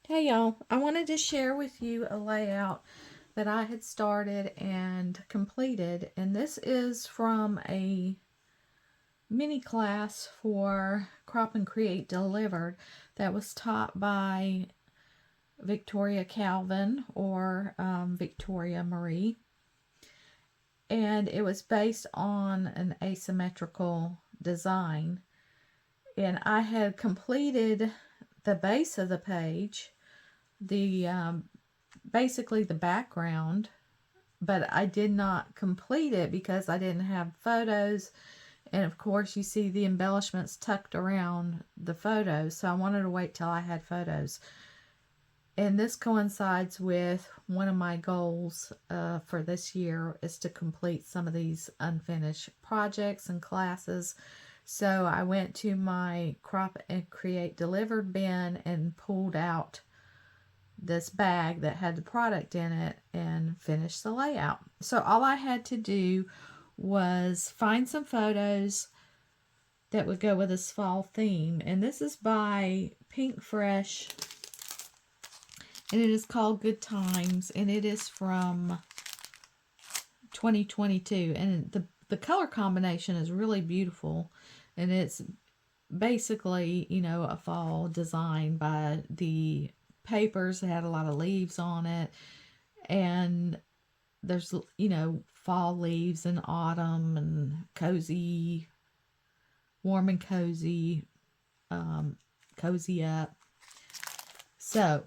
Hey y'all, I wanted to share with you a layout that I had started and completed, and this is from a mini class for Crop and Create Delivered that was taught by Victoria Calvin or Victoria Marie, and it was based on an asymmetrical design. And I had completed the base of the page, the basically the background, but I did not complete it because I didn't have photos. And of course, you see the embellishments tucked around the photos. So I wanted to wait till I had photos. And this coincides with one of my goals for this year is to complete some of these unfinished projects and classes. So I went to my Crop and Create Delivered bin and pulled out this bag that had the product in it and finish the layout. So all I had to do was find some photos that would go with this fall theme. And this is by Pinkfresh, and it is called Good Times, and it is from 2022. And the color combination is really beautiful, and it's basically, a fall design by the papers. It had a lot of leaves on it, and there's fall leaves and autumn and cozy, warm and cozy, cozy up. So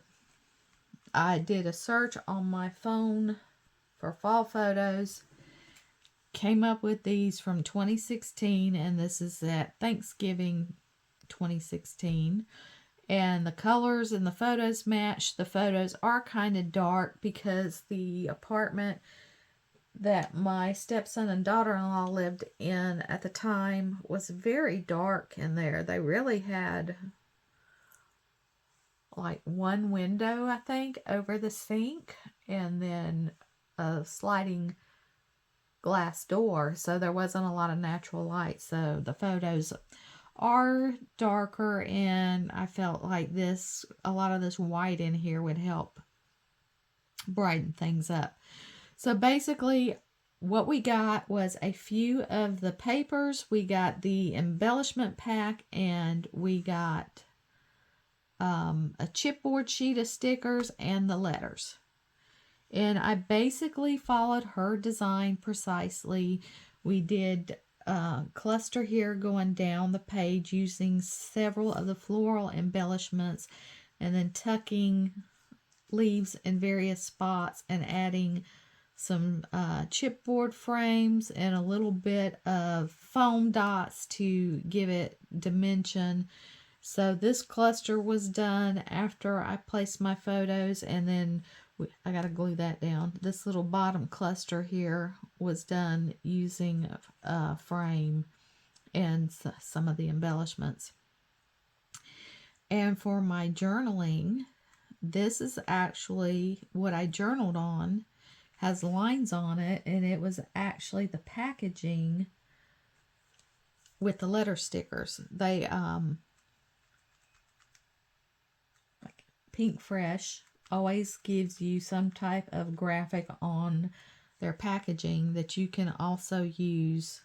I did a search on my phone for fall photos, came up with these from 2016, and this is at Thanksgiving 2016. And the colors and the photos match. The photos are kind of dark because the apartment that my stepson and daughter-in-law lived in at the time was very dark in there. They really had like one window, I think, over the sink, and then a sliding glass door, so there wasn't a lot of natural light. So the photos are darker, and I felt like a lot of this white in here would help brighten things up. So basically, what we got was a few of the papers. We got the embellishment pack, and we got a chipboard sheet of stickers and the letters. And I basically followed her design precisely. We did a cluster here going down the page using several of the floral embellishments, and then tucking leaves in various spots and adding some chipboard frames and a little bit of foam dots to give it dimension. So this cluster was done after I placed my photos, and then I gotta glue that down. This little bottom cluster here was done using a frame and some of the embellishments. And for my journaling, this is actually what I journaled on, has lines on it, and it was actually the packaging with the letter stickers. They like Pinkfresh always gives you some type of graphic on their packaging that you can also use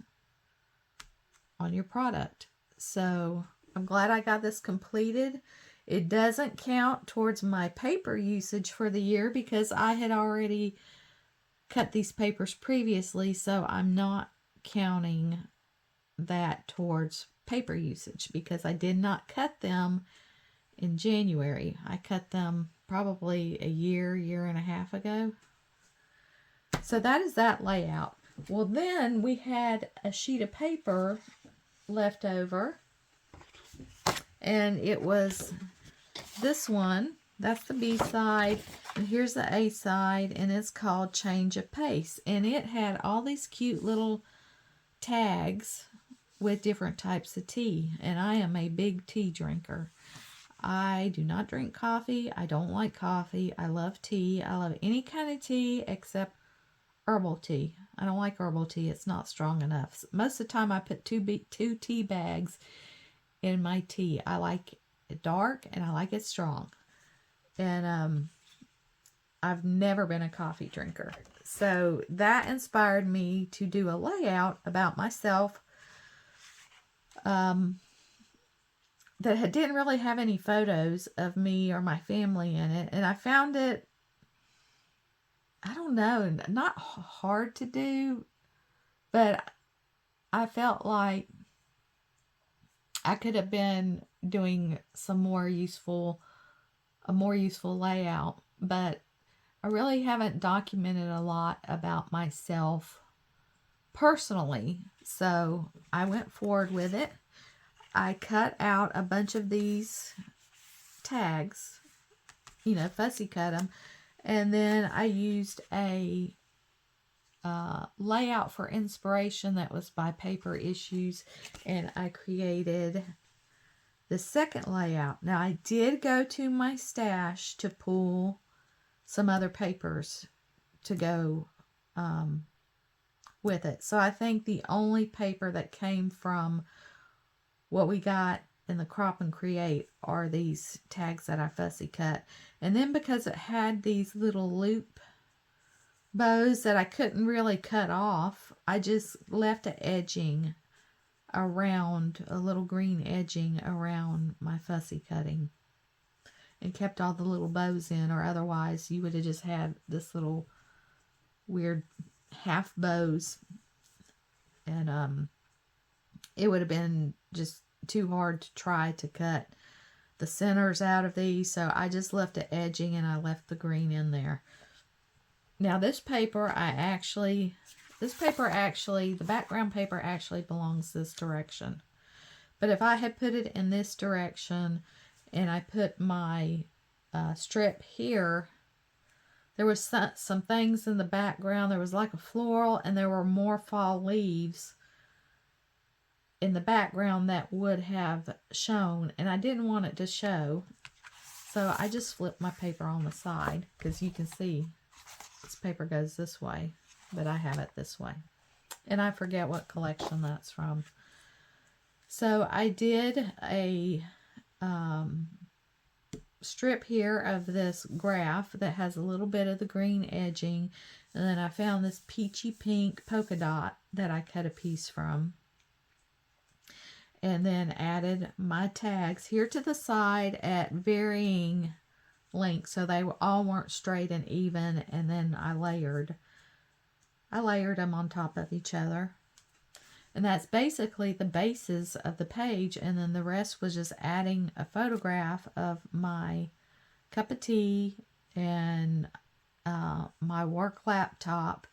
on your product. So I'm glad I got this completed. It doesn't count towards my paper usage for the year because I had already cut these papers previously, so I'm not counting that towards paper usage because I did not cut them in January. I cut them probably a year and a half ago. So that is that layout. Well, then we had a sheet of paper left over, and it was this one. That's the B side, and here's the A side, and it's called Change of Pace. And it had all these cute little tags with different types of tea, and I am a big tea drinker. I do not drink coffee. I don't like coffee. I love tea. I love any kind of tea except herbal tea. I don't like herbal tea. It's not strong enough. Most of the time I put two tea bags in my tea. I like it dark and I like it strong. And I've never been a coffee drinker. So that inspired me to do a layout about myself that didn't really have any photos of me or my family in it. And I found it, I don't know, not hard to do, but I felt like I could have been doing a more useful layout, but I really haven't documented a lot about myself personally. So I went forward with it. I cut out a bunch of these tags, fussy cut them, and then I used a layout for inspiration that was by Paper Issues, and I created the second layout. Now I did go to my stash to pull some other papers to go with it. So I think the only paper that came from what we got in the Crop and Create are these tags that I fussy cut. And then because it had these little loop bows that I couldn't really cut off, I just left an edging around, a little green edging around my fussy cutting, and kept all the little bows in, or otherwise you would have just had this little weird half bows, and it would have been just too hard to try to cut the centers out of these. So I just left the edging and I left the green in there. Now this paper, the background paper actually belongs this direction. But if I had put it in this direction and I put my strip here, there was some things in the background. There was like a floral, and there were more fall leaves in the background that would have shown, and I didn't want it to show. So I just flipped my paper on the side, because you can see this paper goes this way, but I have it this way. And I forget what collection that's from. So I did a strip here of this graph that has a little bit of the green edging, and then I found this peachy pink polka dot that I cut a piece from, and then added my tags here to the side at varying lengths, so they all weren't straight and even, and then I layered them on top of each other. And that's basically the basis of the page, and then the rest was just adding a photograph of my cup of tea and my work laptop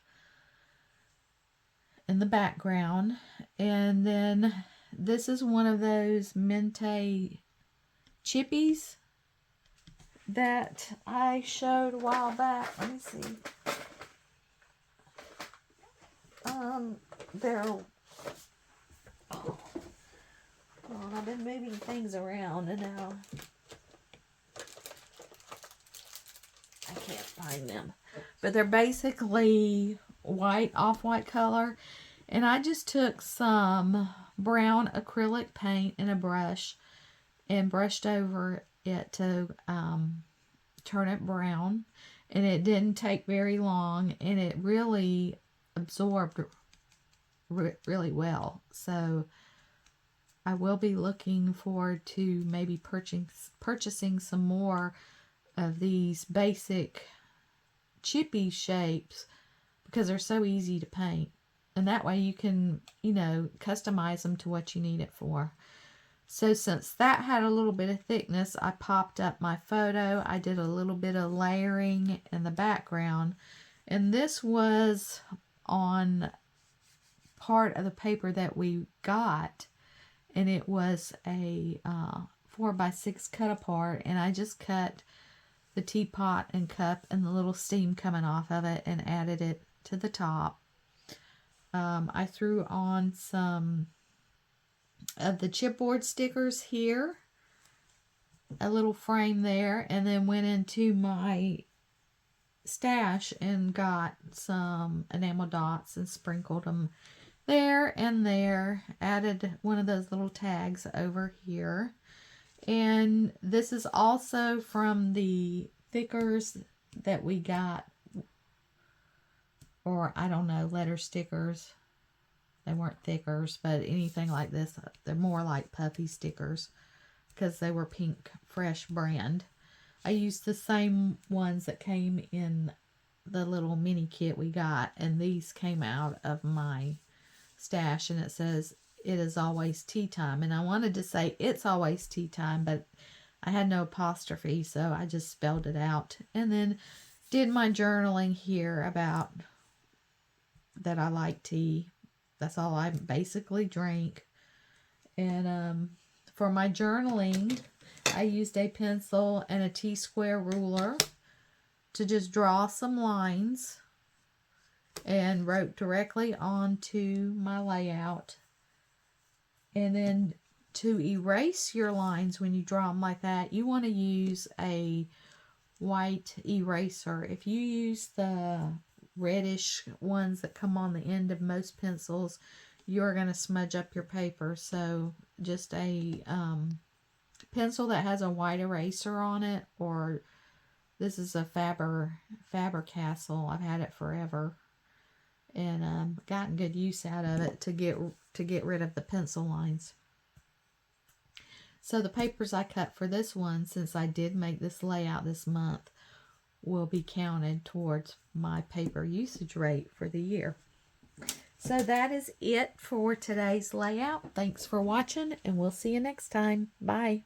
in the background. And then this is one of those Mente chippies that I showed a while back. Let me see. They're... Oh, I've been moving things around and now I can't find them. But they're basically white, off-white color. And I just took some brown acrylic paint in a brush and brushed over it to turn it brown. And it didn't take very long, and it really absorbed really well. So I will be looking forward to maybe purchasing some more of these basic chippy shapes, because they're so easy to paint, and that way you can, customize them to what you need it for. So since that had a little bit of thickness, I popped up my photo. I did a little bit of layering in the background, and this was on part of the paper that we got, and it was a 4x6 cut apart, and I just cut the teapot and cup and the little steam coming off of it and added it to the top. I threw on some of the chipboard stickers here, a little frame there, and then went into my stash and got some enamel dots and sprinkled them there and there. Added one of those little tags over here, And this is also from the thickers that we got, or I don't know, letter stickers. They weren't thickers, but anything like this, they're more like puffy stickers because they were Pink Fresh brand. I used the same ones that came in the little mini kit we got, and these came out of my stash, and it says it is always tea time. And I wanted to say it's always tea time, but I had no apostrophe, so I just spelled it out. And then did my journaling here about that I like tea. That's all I basically drink. And for my journaling, I used a pencil and a T-square ruler to just draw some lines and wrote directly onto my layout. And then to erase your lines when you draw them like that, you want to use a white eraser. If you use the reddish ones that come on the end of most pencils, you're going to smudge up your paper. So just a pencil that has a white eraser on it, or this is a Faber-Castell. I've had it forever, and gotten good use out of it to get rid of the pencil lines. So the papers I cut for this one, since I did make this layout this month, will be counted towards my paper usage rate for the year. So that is it for today's layout. Thanks for watching, and we'll see you next time. Bye.